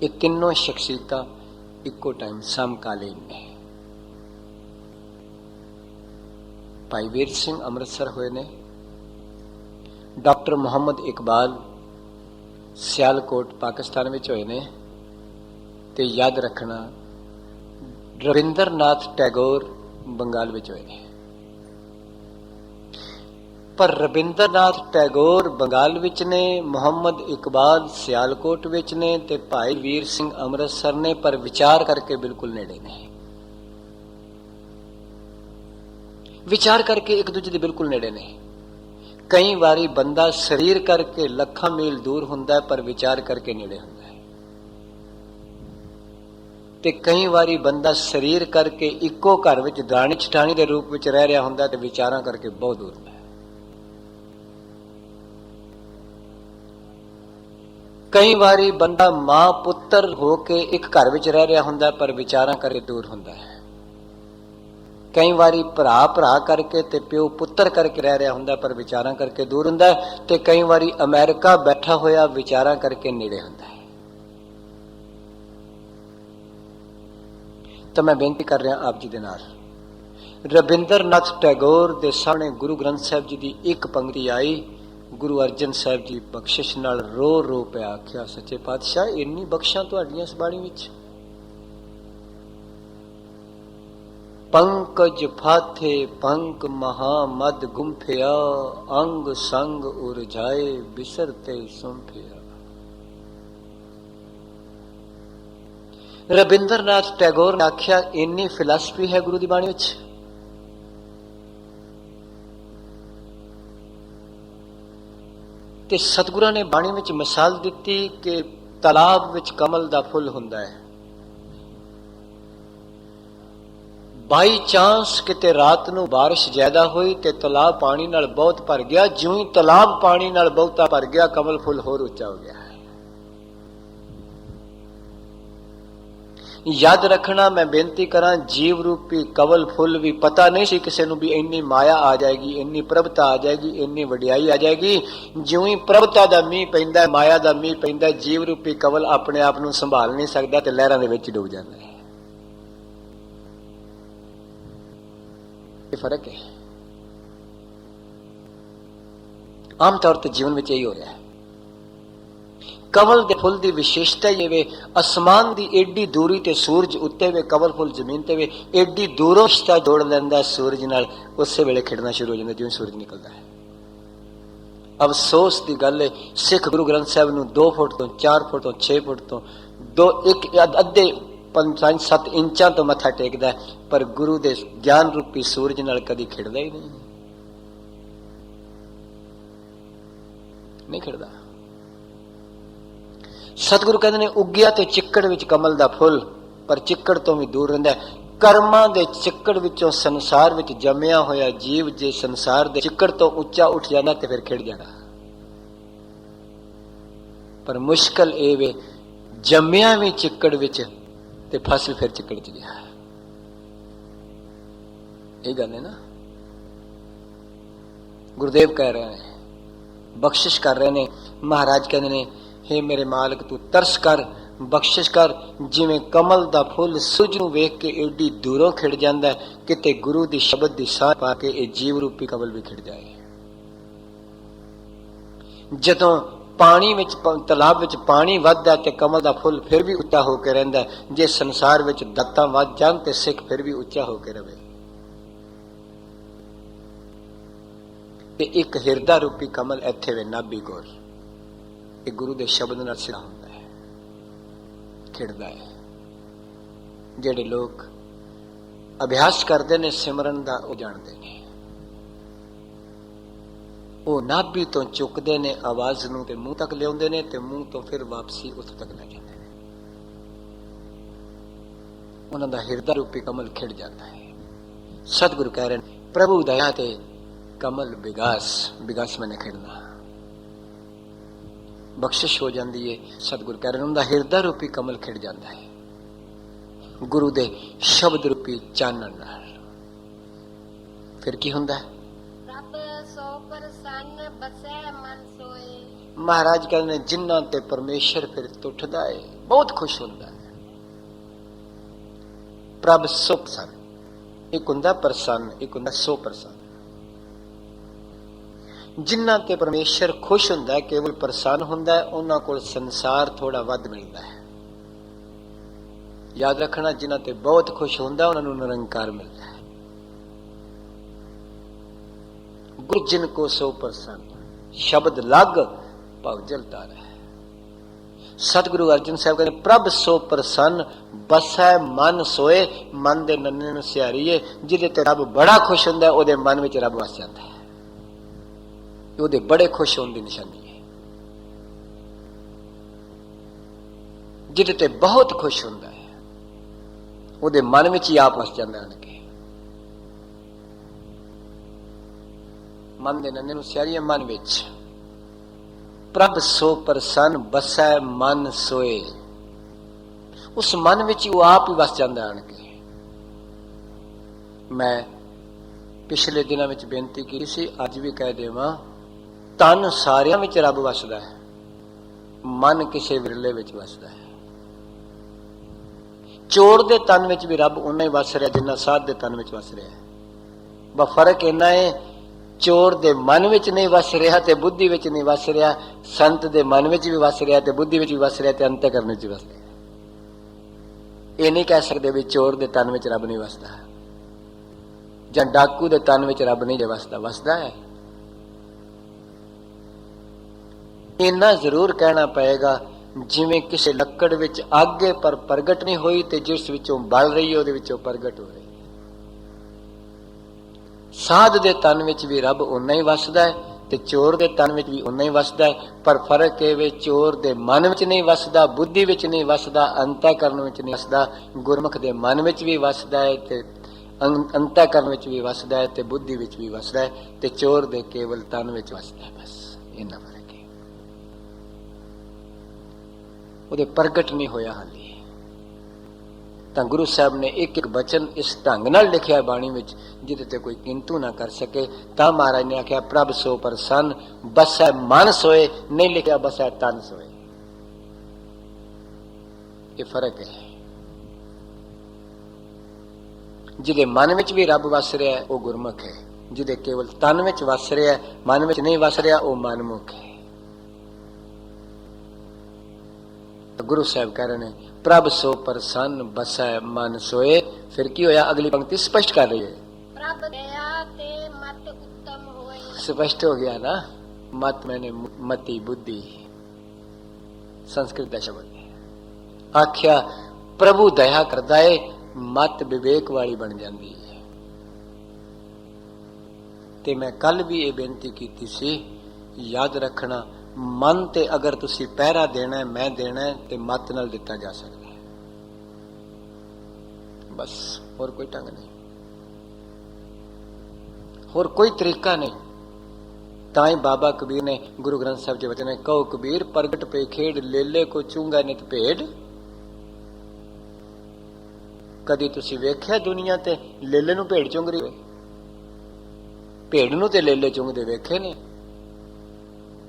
ये तीनों शख्सियतां इक्को टाइम समकालीन ने। भाई वीर सिंह अमृतसर होए ने, डॉक्टर मुहम्मद इकबाल सियालकोट पाकिस्तान विच होए ने। ते याद रखना, ਰਵਿੰਦਰਨਾਥ ਟੈਗੋਰ ਬੰਗਾਲ ਵਿੱਚ ਹੋਏ ਨੇ, ਪਰ ਰਵਿੰਦਰਨਾਥ ਟੈਗੋਰ ਬੰਗਾਲ ਵਿੱਚ ਨੇ, ਮੁਹੰਮਦ ਇਕਬਾਲ ਸਿਆਲਕੋਟ ਵਿੱਚ ਨੇ ਤੇ ਭਾਈ ਵੀਰ ਸਿੰਘ ਅੰਮ੍ਰਿਤਸਰ ਨੇ, ਪਰ ਵਿਚਾਰ ਕਰਕੇ ਬਿਲਕੁਲ ਨੇੜੇ ਨੇ। ਵਿਚਾਰ ਕਰਕੇ ਇੱਕ ਦੂਜੇ ਦੇ ਬਿਲਕੁਲ ਨੇੜੇ ਨੇ। ਕਈ ਵਾਰੀ ਬੰਦਾ ਸਰੀਰ ਕਰਕੇ ਲੱਖਾਂ ਮੀਲ ਦੂਰ ਹੁੰਦਾ ਪਰ ਵਿਚਾਰ ਕਰਕੇ ਨੇੜੇ ਹੁੰਦਾ ਹੈ, ਤੇ ਕਈ ਵਾਰੀ ਬੰਦਾ ਸਰੀਰ ਕਰਕੇ ਇੱਕੋ ਘਰ ਵਿੱਚ ਦਰਾਣੀ ਜਠਾਣੀ ਦੇ ਰੂਪ ਵਿੱਚ ਰਹਿ ਰਿਹਾ ਹੁੰਦਾ ਤੇ ਵਿਚਾਰਾਂ ਕਰਕੇ ਬਹੁਤ ਦੂਰ ਹੁੰਦਾ ਹੈ। ਕਈ ਵਾਰੀ ਬੰਦਾ ਮਾਂ ਪੁੱਤਰ ਹੋ ਕੇ ਇੱਕ ਘਰ ਵਿੱਚ ਰਹਿ ਰਿਹਾ ਹੁੰਦਾ ਪਰ ਵਿਚਾਰਾਂ ਕਰਕੇ ਦੂਰ ਹੁੰਦਾ ਹੈ। ਕਈ ਵਾਰੀ ਭਰਾ ਭਰਾ ਕਰਕੇ ਤੇ ਪਿਓ ਪੁੱਤਰ ਕਰਕੇ ਰਹਿ ਰਿਹਾ ਹੁੰਦਾ ਪਰ ਵਿਚਾਰਾਂ ਕਰਕੇ ਦੂਰ ਹੁੰਦਾ ਹੈ, ਤੇ ਕਈ ਵਾਰੀ ਅਮਰੀਕਾ ਬੈਠਾ ਹੋਇਆ ਵਿਚਾਰਾਂ ਕਰਕੇ ਨੇੜੇ ਹੁੰਦਾ ਹੈ। ਤਾਂ ਮੈਂ ਬੇਨਤੀ ਕਰ ਰਿਹਾ ਆਪ ਜੀ ਦੇ ਨਾਲ, ਰਵਿੰਦਰਨਾਥ ਟੈਗੋਰ ਦੇ ਸਾਹਮਣੇ ਗੁਰੂ ਗ੍ਰੰਥ ਸਾਹਿਬ ਜੀ ਦੀ ਇੱਕ ਪੰਕਤੀ ਆਈ, ਗੁਰੂ ਅਰਜਨ ਸਾਹਿਬ ਜੀ ਬਖਸ਼ਿਸ਼ ਨਾਲ ਰੋ ਰੋ ਪਿਆ, ਆਖਿਆ ਸੱਚੇ ਪਾਤਸ਼ਾਹ ਇੰਨੀ ਬਖਸ਼ਾਂ ਤੁਹਾਡੀਆਂ ਇਸ ਬਾਣੀ ਵਿੱਚ। ਪੰਕਜ ਫਾਥੇ ਪੰਕ ਮਹਾਮਦ ਗੁੰਫਿਆ, ਅੰਗ ਸੰਗ ਉਰਝਾਏ ਬਿਸਰਤੇ ਸੁੰਫਿਆ। ਰਵਿੰਦਰਨਾਥ ਟੈਗੋਰ ਨੇ ਆਖਿਆ ਇੰਨੀ ਫਿਲਾਸਫੀ ਹੈ ਗੁਰੂ ਦੀ ਬਾਣੀ ਵਿੱਚ। ਤੇ ਸਤਿਗੁਰਾਂ ਨੇ ਬਾਣੀ ਵਿੱਚ ਮਿਸਾਲ ਦਿੱਤੀ ਕਿ ਤਲਾਬ ਵਿੱਚ ਕਮਲ ਦਾ ਫੁੱਲ ਹੁੰਦਾ ਹੈ। ਬਾਈ ਚਾਂਸ ਕਿਤੇ ਰਾਤ ਨੂੰ ਬਾਰਿਸ਼ ਜ਼ਿਆਦਾ ਹੋਈ ਤੇ ਤਲਾਬ ਪਾਣੀ ਨਾਲ ਬਹੁਤ ਭਰ ਗਿਆ, ਜਿਉਂ ਹੀ ਤਲਾਬ ਪਾਣੀ ਨਾਲ ਬਹੁਤਾ ਭਰ ਗਿਆ ਕਮਲ ਫੁੱਲ ਹੋਰ ਉੱਚਾ ਹੋ ਗਿਆ। ਯਾਦ ਰੱਖਣਾ, ਮੈਂ ਬੇਨਤੀ ਕਰਾਂ, ਜੀਵ ਰੂਪੀ ਕਮਲ ਫੁੱਲ ਵੀ ਪਤਾ ਨਹੀਂ ਸੀ ਕਿਸੇ ਨੂੰ ਵੀ ਇੰਨੀ ਮਾਇਆ ਆ ਜਾਏਗੀ, ਇੰਨੀ ਪ੍ਰਭਤਾ ਆ ਜਾਏਗੀ, ਇੰਨੀ ਵਡਿਆਈ ਆ ਜਾਏਗੀ। ਜਿਉਂ ਹੀ ਪ੍ਰਭਤਾ ਦਾ ਮੀਂਹ ਪੈਂਦਾ, ਮਾਇਆ ਦਾ ਮੀਂਹ ਪੈਂਦਾ, ਜੀਵ ਰੂਪੀ ਕਮਲ ਆਪਣੇ ਆਪ ਨੂੰ ਸੰਭਾਲ ਨਹੀਂ ਸਕਦਾ ਤੇ ਲਹਿਰਾਂ ਦੇ ਵਿੱਚ ਡੁੱਬ ਜਾਂਦਾ ਹੈ। ਇਹ ਫਰਕ ਹੈ। ਆਮ ਤੌਰ ਤੇ ਜੀਵਨ ਵਿੱਚ ਇਹੀ ਹੋ ਰਿਹਾ ਹੈ। ਕਮਲ ਦੇ ਫੁੱਲ ਦੀ ਵਿਸ਼ੇਸ਼ਤਾ ਇਹ ਵੇ, ਅਸਮਾਨ ਦੀ ਏਡੀ ਦੂਰੀ ਤੇ ਸੂਰਜ ਉੱਤੇ ਵੇ, ਕਮਲ ਫੁੱਲ ਜ਼ਮੀਨ ਤੇ ਵੇ, ਏਡੀ ਦੂਰੋਂ ਰਿਸ਼ਤਾ ਜੋੜ ਲੈਂਦਾ ਸੂਰਜ ਨਾਲ, ਉਸੇ ਵੇਲੇ ਖਿੜਨਾ ਸ਼ੁਰੂ ਹੋ ਜਾਂਦਾ ਜਿਵੇਂ ਸੂਰਜ ਨਿਕਲਦਾ ਹੈ। ਅਫਸੋਸ ਦੀ ਗੱਲ ਹੈ, ਸਿੱਖ ਗੁਰੂ ਗ੍ਰੰਥ ਸਾਹਿਬ ਨੂੰ 2 ਫੁੱਟ ਤੋਂ 4 ਫੁੱਟ ਤੋਂ 6 ਫੁੱਟ ਤੋਂ ਅੱਧੇ 5-7 ਇੰਚਾਂ ਤੋਂ ਮੱਥਾ ਟੇਕਦਾ ਹੈ, ਪਰ ਗੁਰੂ ਦੇ ਗਿਆਨ ਰੂਪੀ ਸੂਰਜ ਨਾਲ ਕਦੀ ਖਿੜਦਾ ਹੀ ਨਹੀਂ ਖਿੜਦਾ। ਸਤਿਗੁਰੂ ਕਹਿੰਦੇ ਨੇ ਉੱਗਿਆ ਤੇ ਚਿੱਕੜ ਵਿੱਚ ਕਮਲ ਦਾ ਫੁੱਲ, ਪਰ ਚਿੱਕੜ ਤੋਂ ਵੀ ਦੂਰ ਰਹਿੰਦਾ। ਕਰਮਾਂ ਦੇ ਚਿੱਕੜ ਵਿੱਚੋਂ ਸੰਸਾਰ ਵਿੱਚ ਜੰਮਿਆ ਹੋਇਆ ਜੀਵ ਜੇ ਸੰਸਾਰ ਦੇ ਚਿੱਕੜ ਤੋਂ ਉੱਚਾ ਉੱਠ ਜਾਂਦਾ ਤੇ ਫਿਰ ਖਿੜ ਜਾਣਾ। ਪਰ ਮੁਸ਼ਕਲ ਇਹ ਵੇ, ਜੰਮਿਆ ਵੀ ਚਿੱਕੜ ਵਿੱਚ ਤੇ ਫਸ ਫਿਰ ਚਿੱਕੜ ਚ ਗਿਆ। ਇਹ ਗੱਲ ਹੈ ਨਾ। ਗੁਰਦੇਵ ਕਹਿ ਰਹੇ ਨੇ, ਬਖਸ਼ਿਸ਼ ਕਰ ਰਹੇ ਨੇ। ਮਹਾਰਾਜ ਕਹਿੰਦੇ ਨੇ, ਹੇ ਮੇਰੇ ਮਾਲਕ ਤੂੰ ਤਰਸ ਕਰ, ਬਖਸ਼ਿਸ਼ ਕਰ। ਜਿਵੇਂ ਕਮਲ ਦਾ ਫੁੱਲ ਸੂਰਜ ਨੂੰ ਵੇਖ ਕੇ ਏਡੀ ਦੂਰੋਂ ਖਿੜ ਜਾਂਦਾ, ਕਿਤੇ ਗੁਰੂ ਦੀ ਸ਼ਬਦ ਦੀ ਸਾਹ ਪਾ ਕੇ ਇਹ ਜੀਵ ਰੂਪੀ ਕਮਲ ਵੀ ਖਿੜ ਜਾਏ। ਜਦੋਂ ਪਾਣੀ ਵਿੱਚ, ਤਲਾਬ ਵਿੱਚ ਪਾਣੀ ਵੱਧਦਾ ਤੇ ਕਮਲ ਦਾ ਫੁੱਲ ਫਿਰ ਵੀ ਉੱਚਾ ਹੋ ਕੇ ਰਹਿੰਦਾ। ਜੇ ਸੰਸਾਰ ਵਿੱਚ ਦੱਤਾਂ ਵੱਧ ਜਾਣ ਤੇ ਸਿੱਖ ਫਿਰ ਵੀ ਉੱਚਾ ਹੋ ਕੇ ਰਵੇ। ਤੇ ਇੱਕ ਹਿਰਦਾ ਰੂਪੀ ਕਮਲ ਇੱਥੇ ਵੇ, ਨਾਭੀ ਕੋਲ, ਇਹ ਗੁਰੂ ਦੇ ਸ਼ਬਦ ਨਾਲ ਸਿਰਾ ਹੁੰਦਾ ਹੈ, ਖਿੜਦਾ ਹੈ। ਜਿਹੜੇ ਲੋਕ ਅਭਿਆਸ ਕਰਦੇ ਨੇ ਸਿਮਰਨ ਦਾ, ਉਹ ਜਾਣਦੇ ਨੇ। ਉਹ ਨਾਭੀ ਤੋਂ ਚੁੱਕਦੇ ਨੇ ਆਵਾਜ਼ ਨੂੰ ਤੇ ਮੂੰਹ ਤੱਕ ਲਿਆਉਂਦੇ ਨੇ, ਤੇ ਮੂੰਹ ਤੋਂ ਫਿਰ ਵਾਪਸੀ ਉੱਥੋਂ ਤੱਕ ਲੈ ਜਾਂਦੇ ਨੇ। ਉਹਨਾਂ ਦਾ ਹਿਰਦਾ ਰੂਪੀ ਕਮਲ ਖਿੜ ਜਾਂਦਾ ਹੈ। ਸਤਿਗੁਰੂ ਕਹਿ ਰਹੇ ਨੇ, ਪ੍ਰਭੂ ਦਇਆ ਤੇ ਕਮਲ ਵਿਗਾਸ ਮੈਨੇ ਖਿੜਨਾ, ਬਖਸ਼ਿਸ਼ ਹੋ ਜਾਂਦੀ ਹੈ। ਸਤਿਗੁਰੂ ਕਹਿ ਰਹੇ ਨੇ, ਉਹਦਾ ਹਿਰਦਾ ਰੂਪੀ ਕਮਲ ਖਿੜ ਜਾਂਦਾ ਹੈ ਗੁਰੂ ਦੇ ਸ਼ਬਦ ਰੂਪੀ ਚਾਨਣ ਨਾਲ। ਫਿਰ ਕੀ ਹੁੰਦਾ ਹੈ? ਰੱਬ ਸੋ ਪ੍ਰਸੰਨ ਬਸੈ ਮਨ ਸੋਏ। ਮਹਾਰਾਜ ਕਹਿੰਦੇ ਨੇ, ਜਿਨ੍ਹਾਂ ਤੇ ਪਰਮੇਸ਼ਰ ਫਿਰ ਉੱਠਦਾ ਹੈ, ਬਹੁਤ ਖੁਸ਼ ਹੁੰਦਾ ਹੈ। ਪ੍ਰਭ ਸੋ ਪ੍ਰਸੰਨ, ਇੱਕ ਹੁੰਦਾ ਪ੍ਰਸੰਨ, ਇੱਕ ਹੁੰਦਾ ਸੋ ਪ੍ਰਸੰਨ। ਜਿਨ੍ਹਾਂ ਤੇ ਪਰਮੇਸ਼ਰ ਖੁਸ਼ ਹੁੰਦਾ ਹੈ, ਕੇਵਲ ਪ੍ਰਸੰਨ ਹੁੰਦਾ ਹੈ, ਉਹਨਾਂ ਕੋਲ ਸੰਸਾਰ ਥੋੜਾ ਵੱਧ ਮਿਲਦਾ ਹੈ। याद रखना, जिन्हां ते बहुत खुश हुंदा उन्हां नूं निरंकार मिलदा है। गुर जिन को सो प्रसन्न, शब्द लग भव जल तारै। सतगुरु अर्जन साहब कहते प्रभ सो प्रसन्न, बसै मन सोए। मन दे नन्हे नूं सिहारीए, जिहदे ते रब बड़ा खुश हुंदा ओहदे मन विच रब वस जांदा है। ओहदे बड़े खुश होण दी निशानी है। जिहदे ते बहुत खुश हुंदा है ओहदे मन विच ही आप वस जांदा है। मन दे नन्हे नूं सिहारीए, मन विच प्रभ सो प्रसन्न, बसै मन सोए। उस मन विच वो आप ही वस जांदा आण के। मैं पिछले दिनों में बेनती की सी, अज भी कह देवां, तन सारियां विच रब वसदा है, मन किसे विरले विच वसदा है। चोर दे तन विच भी रब उन्ना ही वस रहा जिन्ना साध दे तन विच वस रहा है। बस फर्क इन्ना है, चोर दे मन विच नहीं वस रहा ते बुद्धि विच नहीं वस रहा, संत दे मन विच भी वस रहा ते बुद्धि विच भी वस रहा ते अंतःकरण विच वस रहा। ये नहीं कह सकते भी चोर दे तन विच रब नहीं वसदा, जां डाकू दे तन विच रब नहीं वसदा। वसदा है। इन्ना जरूर कहना पएगा, जिवें किसी लकड़ विच अग पर प्रगट नहीं हुई ते जिस विचों बल रही है उहदे विचों प्रगट हो रही। साध दे तन विच भी रब उन्ना ही वसदा है ते चोर दे तन विच भी उन्ना ही वसदा है। पर फर्क है वे चोर दे मन विच नहीं वसदा, बुद्धि विच नहीं वसदा, अंतःकरण विच नहीं वसदा। गुरमुख दे मन विच भी वसदा है ते अंतःकरण विच भी वसदा है ते बुद्धि विच भी वसदा है ते चोर दे केवल तन विच वसदा है। बस इन्ना फर्क है। उहदे प्रगट नहीं होया हाली। तो गुरु साहब ने एक एक बचन इस ढंग नाल लिखिया बाणी विच, जिहदे ते कोई किंतु ना कर सके। तां महाराज ने आख्या प्रभ सो प्रसन्न, बसै मन सोए। नहीं लिखिया बसै तन सोए। ये फर्क है। जिहदे मन विच भी रब वस रहा है वह गुरमुख है, जिहदे केवल तन विच वस रहा है, मन विच नहीं वस रहा, वह मनमुख है। गुरु साहब कह रहे हैं प्रभ सो प्रसन्न, बसै मन सोए। फिर की होया, अगली पंक्ति स्पष्ट कर रही है। प्रभ दया ते मत उत्तम होए। स्पष्ट हो गया ना, मत मैंने मति बुद्धि संस्कृत का शब्द है। आख्या प्रभु दया करदा है, मत विवेक वाली बन जाती है। ते मैं कल भी ये बेनती की सी, याद रखना, मन ते अगर तुसी पहरा देना है, मैं देना है, ते मत नाल दिता जा सकता है। बस और कोई ढंग नहीं, और कोई तरीका नहीं। ताई बाबा कबीर ने गुरु ग्रंथ साहब जी वचन, कहो कबीर प्रगट पे खेड़, लेले को चूंगा नित भेड़। कदी तुसी वेख्या दुनिया ते लेले नूं भेड़ चुंग रही होए? भेड़ नूं ते लेले चुंगदे वेखे ने?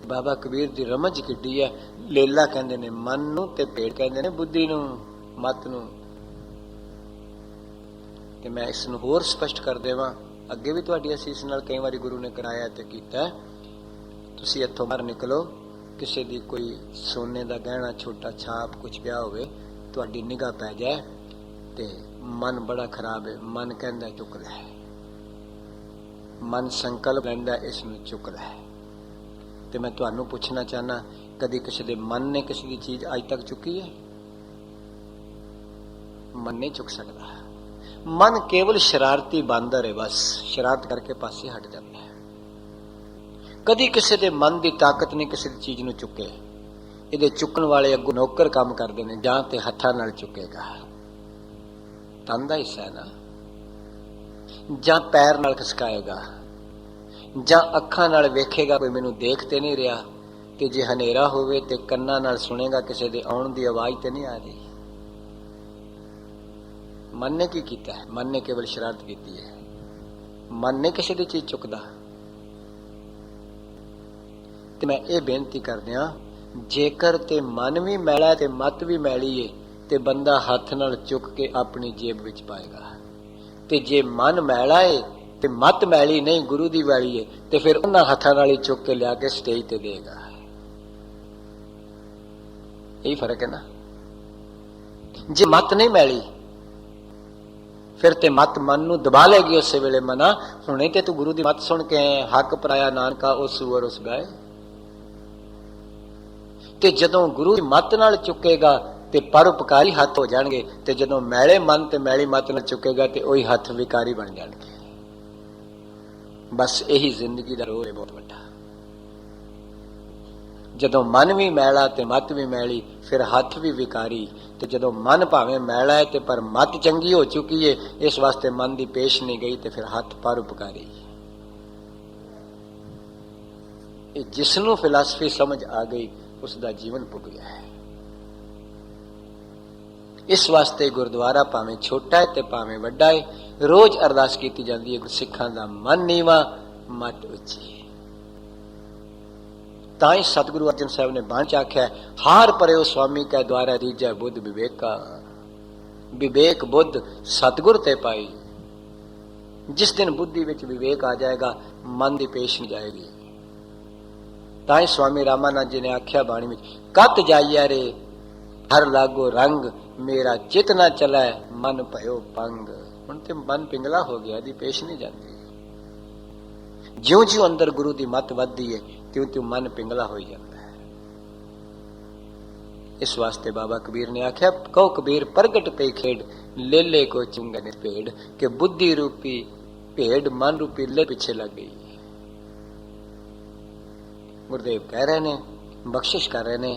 बाबा कबीर दी रमज किड्डी है। लेला कहंदे ने मन नूं ते भेड़ कहंदे ने बुद्धि नूं, मत नूं। ते मैं इस नूं होर स्पष्ट कर देवां, अगे भी तुहाडी असीस नाल कई वारी गुरु ने कराया ते कीता। तुसी इत्थों बाहर निकलो, किसी दी कोई सोने दा गहना छोटा छाप कुछ पिया होवे, तुहाडी निगाह पै जाए ते मन बड़ा खराब है, मन कहंदा चुक लै, मन संकल्प लैंदा इस नूं चुक लै। ते मैं तुहानू पूछना चाहना, कदी किसी दे मन ने किसी दी चीज अज तक चुकी है? मन नहीं चुक सकता। मन केवल शरारती बांदर है, बस शरारत करके पासे हट जाता है। कदी किसी दे मन की ताकत नहीं किसी चीज नूं चुके। इहदे चुकन वाले अगों नौकर काम करते हैं, जां ते हत्थां नाल चुकेगा, तन दा हिस्सा है ना, जां पैर नाल खसकाएगा, जां अखां नाल वेखेगा कोई मैनू देख ते नहीं रहा, ते जे हनेरा होवे ते कन्नां नाल सुनेगा किसी दे आउण दी आवाज ते नहीं आ रही। मन ने की कीता है? मन ने केवल शरारत की है। मन ने किसी दी चीज चुकदा। ते मैं ये बेनती कर दिया, जेकर ते मन भी मैला ते मत भी मैली है ते बंदा हथ नाल चुक के अपनी जेब विच पाएगा। ते जे मन मैला है ते मत मैली नहीं, गुरु दी वाली है, ते फिर उन्हां हथां नाल ही चुक के लिया के स्टेज ते देगा। यही फर्क है ना। जे मत नहीं मैली फिर ते मत मन नूं दबा लेगी उस वेले मना हुणे ते तू गुरु दी मत सुन के हक पराया नानका उस सूअर उस गाय। ते जदों गुरु दी मत नाल चुकेगा ते परोपकारी हथ हो जाणगे, ते जदों मैले मन ते मैली मत नाल चुकेगा ते ओही हथ विकारी बन जाणगे। बस यही जिंदगी दा रोल है बहुत वड्डा। जदों मन भी मैला ते मत भी मैली फिर हथ भी विकारी। ते जदों मन भावें मैला है ते पर मत चंगी हो चुकी है, इस वास्ते मन दी पेश नहीं गई ते फिर हथ परोपकारी। जिसनों फिलासफी समझ आ गई उसका जीवन पुग गया है। इस वास्ते गुरुद्वारा भावें छोटा है ते भावें वड्डा है, रोज अरदास की जाती है सिखां दा मन नीवा मत उच्ची। ताई सतगुरु अर्जन साहब ने बांच आख्या हार परे स्वामी का द्वारा दीजा बुद्ध विवेका, विवेक बुद्ध सतगुर ते पाई। जिस दिन बुद्धि विच विवेक आ जाएगा मन की पेश नहीं जाएगी। ताई स्वामी रामानंद जी ने आख्या बाणी में कत जाइया रे हर लागो रंग मेरा चित ना चला मन भयो पंग। हुण ते मन पिंगला हो गया, दी पेश नहीं जाती। ज्यों ज्यों अंदर गुरु दी मत वधदी है त्यों त्यों मन पिंगला हो जाता है। इस वास्ते बाबा कबीर ने आख्या कहो कबीर प्रगट पे खेड ले ले को चुंगा ने पेड़ के बुद्धि रूपी भेड़ मन रूपी ले पीछे लग गई। गुरुदेव कह रहे ने बख्शिश कर रहे ने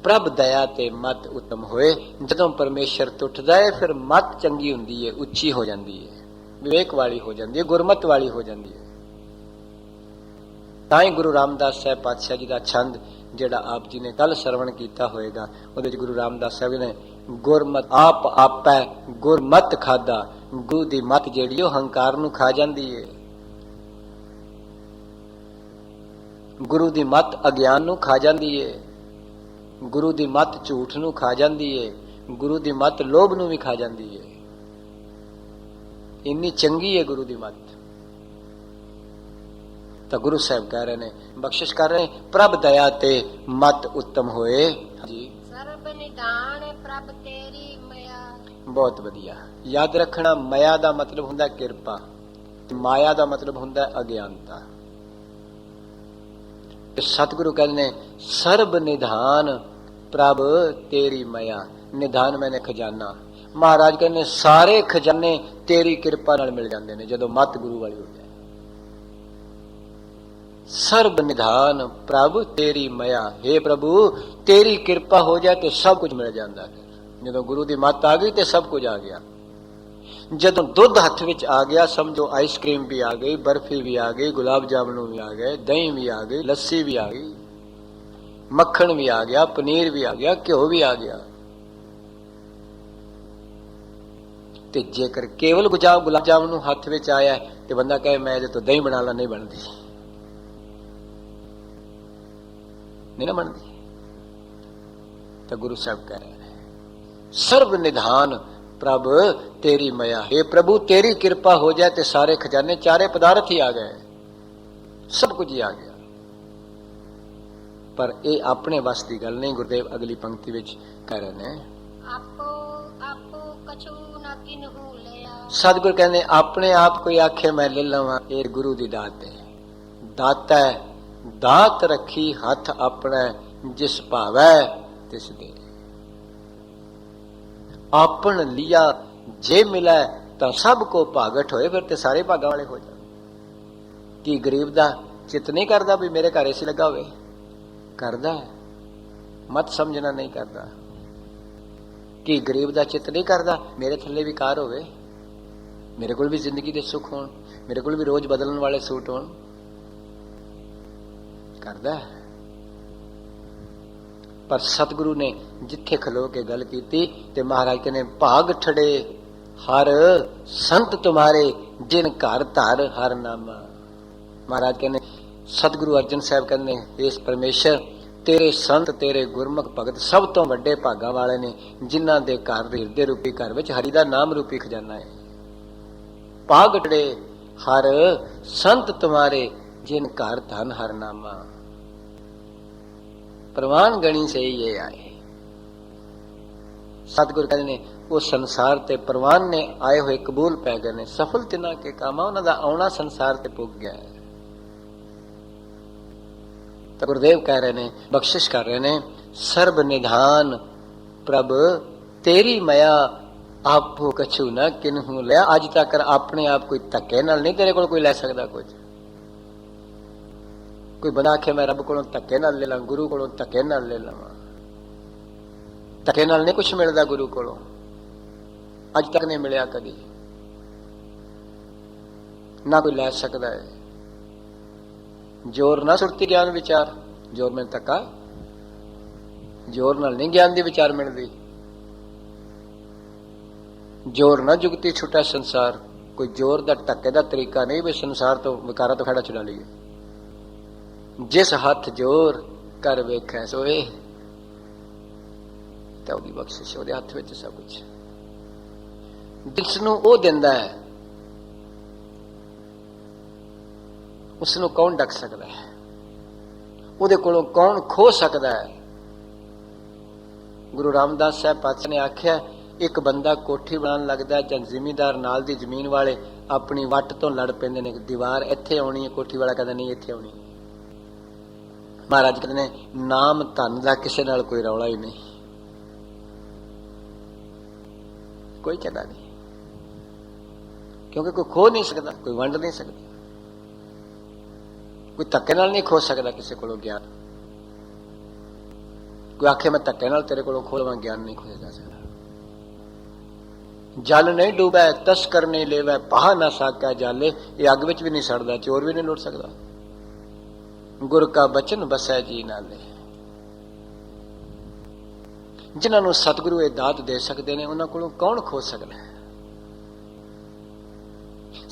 प्रभ दया ते मत उत्तम होए। जदों परमेश्वर टुटदा है फिर मत चंगी हुंदी है, उच्ची हो जाती है, विवेक वाली हो जाती है, गुरमत वाली हो जाती है। ताई गुरु रामदास साहब पातशाह जी का छंद जिहड़ा आप जी ने कल सरवण किया होएगा, उहदे गुरु रामदास साहब ने गुरमत आप आपै गुरमत खादा। गुरु दी मत जिहड़ी ओह हंकार नूं खा जांदी है, गुरु दी मत अज्ञान नूं खा जांदी है, गुरु दी मत झूठ नूं खा जांदी है, गुरु दी मत लोभ नूं भी खा जांदी है। इन्नी चंगी है गुरु दी मत। तो गुरु साहब कह रहे ने बख्शिश कर रहे हैं प्रभ दया ते मत उत्तम होए जी। सर्ब निधान प्रभ तेरी मया। बहुत वधिया याद रखना, मया दा मतलब हुंदा किरपा, माया दा मतलब हुंदा अज्ञानता। सतगुरु कहने सर्ब निधान प्रभ तेरी मया। निधान मैंने खजाना। महाराज कहने सारे खजाने तेरी किरपा नाल मिल जाते हैं जदों मत गुरु वाली हो जाए। सर्ब निधान प्रभु तेरी मया, हे प्रभु तेरी कृपा हो जाए तो सब कुछ मिल जाता है। जो गुरु की मत आ गई तो सब कुछ आ गया। जदों दुध हथ विच आ गया समझो आइसक्रीम भी आ गई, बर्फी भी आ गई, गुलाब जामुन भी आ गए, दही भी आ गई, लस्सी भी आ गई, मक्खन भी आ गया, पनीर भी आ गया, घ्यो भी आ गया। ते जेकर केवल गुलाब जामुन हथ विच आया तो बंदा कहे मैं इहदे तो दही बना ला, नहीं बनती, नहीं ना बनती। तो गुरु साहब कह रहे हैं सर्व निधान प्रभ तेरी मया, हे प्रभु तेरी कृपा हो जाए तो सारे खजाने चारे पदार्थ ही आ गए, सब कुछ ही आ गया। पर यह अपने वस की गल नहीं। गुरुदेव अगली पंक्ति विच कह रहे हैं आपो आपो कछु न किन्हू लिया। सतगुरु कहने अपने आप कोई आखे मैं ले लवां, ये गुरु की दात है। दाता है दात रखी हथ अपना जिस भावै तिस दे। आपन लिया जे मिला तो सबको भागट होए, फिर तो सारे भागा वाले हो जाए। कि गरीब दा चित नहीं करता भी मेरे घर एसी लगा हुए, करदा है, मत समझना नहीं करता। कि गरीब दा चित नहीं करता मेरे थल्ले भी कार होवे, मेरे को भी जिंदगी दे सुख होण, मेरे को भी रोज बदलने वाले सूट होण, करदा है। पर सतगुरु ने जिथे खलो के गल की ते महाराज कहने भाग ठड़े हर संत तुम्हारे जिन घर धर हर नामा। महाराज कहने सतगुरु अर्जन साहब कहने इस परमेश्वर तेरे संत तेरे गुरमुख भगत सब तो वड्डे भागा वाले ने जिन्हां दे घर हिरदे रूपी घर विच हरि दा नाम रूपी खजाना है। भाग ठड़े हर संत तुम्हारे जिन घर धन हर नामा। प्रवान गणी से ये आए सतगुरु कहते ने वो संसार ते परवान ने आए हुए कबूल पै गए ने, सफल तिन्हां के कामा, उन्हां दा आउणा संसार ते पुग गया है। तो गुरुदेव कह रहे ने, बख्शिश कर रहे ने, सर्ब निधान प्रभ तेरी मया आपो कछु न किन्हू लिया। अज तक अपने आप कोई धक्के नाल नहीं तेरे कोई लै सकदा। कुछ कोई बंदा आखे मैं रब कोलों धक्के नाल ले ला, गुरु कोलों धक्के नाल ले लवां, धक्के नाल नहीं कुछ मिलदा गुरु कोलों, अज तक नहीं मिलिया कदी, ना कोई लै सकदा है। जोर ना सुरती ज्ञान विचार, जोर में धक्का, जोर नाल नहीं ज्ञान दी विचार मिलदी। जोर ना जुगती छुटा संसार, कोई जोर दा धक्के दा तरीका नहीं भी संसार तो विकारा तो खड़ा छुड़ा लीए। जिस हथ जोर कर वेखै सोए, तो उसकी बख्शिश ਉਹਦੇ हथ ਵਿੱਚ सब कुछ। जिसनों ਉਹ ਦਿੰਦਾ है उसनों कौन डक सकता है, ਉਹਦੇ ਕੋਲੋਂ कौन खो सकता है। गुरु रामदास साहब पातशाह ने आख्या, एक बंदा कोठी बनाने लगता है, जन जिमीदार नाल दी जमीन वाले अपनी वट तो लड़ पैंदे ने, दीवार इत्थे आउणी है, कोठी वाला कहता नहीं इत्थे आउणी। महाराज कहते ने नाम धन दा किसे नाल कोई रौला ही नहीं, कोई झगड़ा नहीं, क्योंकि कोई खो नहीं सकता, कोई वंड नहीं सकता, कोई धक्के नाल नहीं खो सकता किसी को ज्ञान। कोई आखे मैं धक्के नाल तेरे को खो लवां, ज्ञान नहीं खोया जा सकता। जल नहीं डूबे तस्कर नहीं लेवे, पहा ना साका जाले, ये अग विच भी नहीं सड़दा, चोर भी नहीं लुट सकता। गुर का बचन बसै जी नाले। जिन्होंने सतगुरु ये दात दे सकते हैं, उन्होंने को कौन खो सकता है।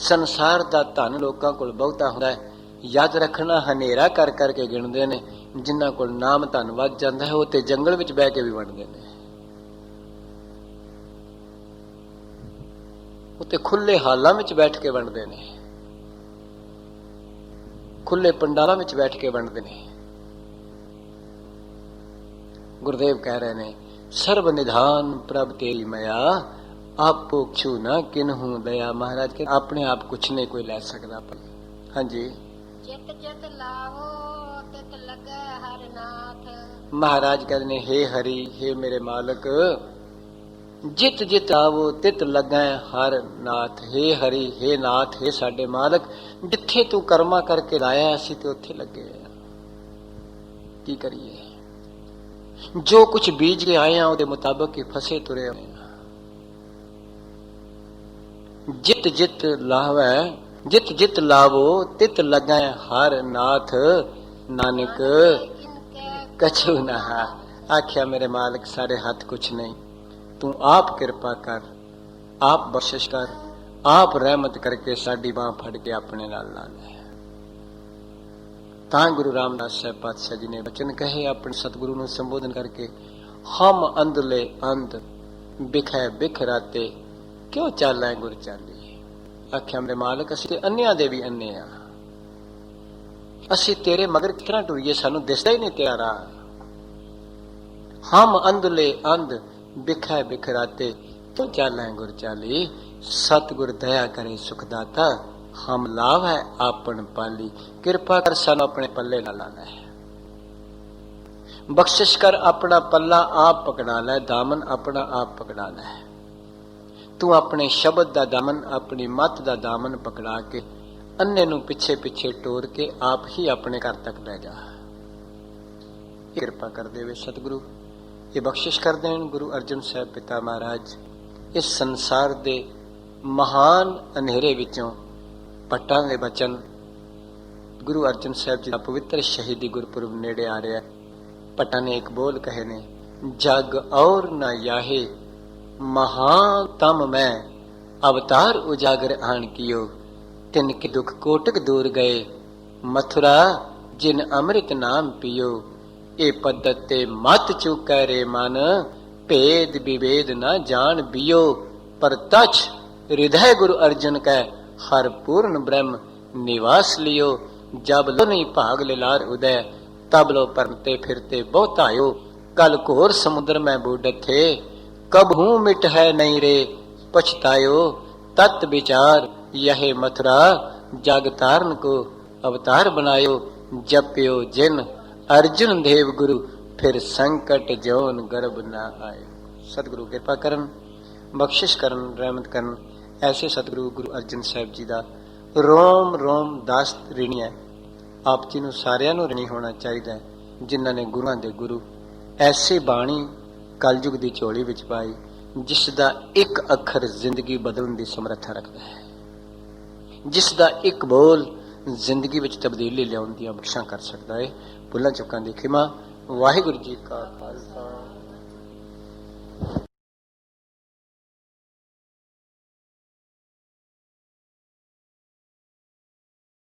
संसार का धन लोगों को बहुता होता है, याद रखना हनेरा कर करके गिनते हैं। जिन्हों को नाम धन वध जाता है, वो तो जंगल में बह के भी वंडते हैं, वो तो खुले हालों में बैठ के वंडते हैं, खुले पंडालों में बैठ के वंडते हैं। गुरुदेव कह रहे हैं, सर्व निधान प्रभ तेरी मया आपो छू न किन्हू दया। महाराज के अपने आप कुछ नहीं कोई लै सकता। हाँ जी, चित चित लावो तित लगे हर नाथ। महाराज कहते हैं, हे हरि, हे मेरे मालक, जित जित आवो तित लगे हर नाथ। हे हरि, हे नाथ, हे साडे मालक, जिथे तू कर्मा करके लाया असी तो उत्थे लगे। की करिए, जो कुछ बीज के आए हैं उसके मुताबिक ही फसे तुरे हुए। जित जित लावे, जित जित लावो तित लगे हर नाथ, नानक कछु नहा। आख्या मेरे मालिक सारे हाथ कुछ नहीं, तू आप कृपा कर, आप बख्शिश कर, आप रहमत करके साडी बांह फड़ के अपने नाल ला ले। तां गुरु रामदास साहब पातशाह जी ने वचन कहे अपने सतगुरु ਨੂੰ संबोधन करके, हम अंधले अंध बिखै बिखराते क्यों चालै गुर चाली। आख्या मेरे मालिक, असी अन्नियां दे भी अन्ने आ, असी तेरे मगर कितना टुरीए, सानू दिसदा ही नहीं तेरा राह। हम अंधले अंध बिखै बिखराते क्यों चालै गुर चाली। सतगुर दया करे सुखदाता, हम लाभ है आपन पाली। कृपा कर सानू अपने पल्ले ना लाना है, बख्शिश कर अपना पल्ला आप पकड़ा लै, दामन अपना आप पकड़ाना है। तू अपने शब्द दा दामन, अपनी मत दा दामन पकड़ा के अन्ने नू पिछे पिछे टोर के आप ही अपने घर तक ले जा। कृपा कर देवे सतगुरु, ये बख्शिश कर देन गुरु अर्जन साहब पिता महाराज। इस संसार दे महान अंधेरे विचों पट्टां दे बचन गुरु अर्जन साहब जी का पवित्र शहीदी गुरपुरब नेड़े आ रहा है। पट्टां ने एक बोल कहे ने, जग और न याहे महातम मैं अवतार उजागर आन कियो, तिनके दुख कोटक दूर गए मथुरा जिन अमृत नाम पियो। ए पद्धत ते मत चुकै रे मन, भेद विभेद न जान बियो। पर तछ हृदय गुरु अर्जन कै हर पूर्ण ब्रह्म निवास लियो। जब लो नहीं भाग लिलार उदय, तब लो परमते फिरते बहुत आयो। कल घोर समुद्र में बूढ़त थे, कब हूं मिट है नहीं रे पछतायो तत् विचार यह मथुरा जग तारन को अवतार बनायो जप्यो जिन अर्जुन देव गुरु फिर संकट जौन गर्भ ना आए। सतगुरु कृपा करन बख्शिश करन रहमत करन। ऐसे सतगुरु गुरु अर्जन साहिब जी का रोम रोम दास ऋणी है। आप जी नूं सारिआं नूं ऋणी होना चाहिए जिन्हां ने गुरुआं दे गुरु ऐसी बाणी कलयुग की झोली विच पाई जिसका एक अखर जिंदगी बदलने की समर्था रखता है, जिसका एक बोल जिंदगी विच तब्दीली लियाउण दी बख्शा कर सकता है। भुलां चुकां दी खिमा। वाहिगुरू जी का खालसा।